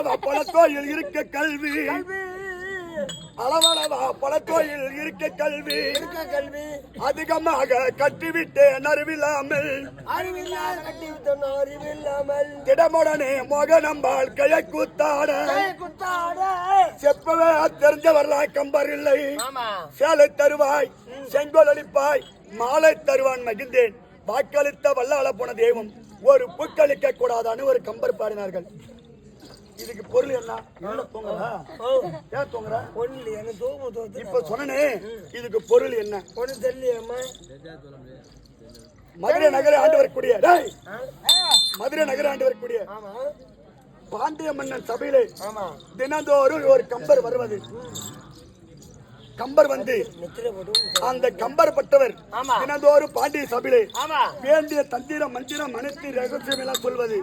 அளவளவா பழத்தோயில் இருக்க கல்வி அளவளவா பழத்தோயில் இருக்க கல்வி அதிகமாக கட்டிவிட்டேன் அறிவில்லாமல் திடமுடனே மோகனம்பால் கிழக்கூத்தாட செப்பவே தெரிஞ்சவர்களாய் கம்பர் இல்லை சேலை தருவாய் செங்கோல் அளிப்பாய் மாலை தருவான் மகிழ்ந்தேன் வாக்களித்த வல்லாள போன தெய்வம் ஒரு புக்களிக்க கூடாதான்னு ஒரு கம்பர் பாடினார்கள். இதுக்கு பொருள் என்ன? இப்ப சொன்னே இதுக்கு பொருள் என்ன? மதுரை நகரை ஆண்டு வரக்கூடிய மதுரை நகரை ஆண்டு வரக்கூடிய பாண்டிய மன்னன் சபையிலே தினந்தோறும் ஒரு கம்பர் வருவது. கம்பர் வந்து அந்த கம்பர் பட்டவர் தினந்தோறும் பாண்டிய சபையிலே வேண்டிய தந்திரம் மந்திரம் அனைத்து ரகசியம் எல்லாம் சொல்வது.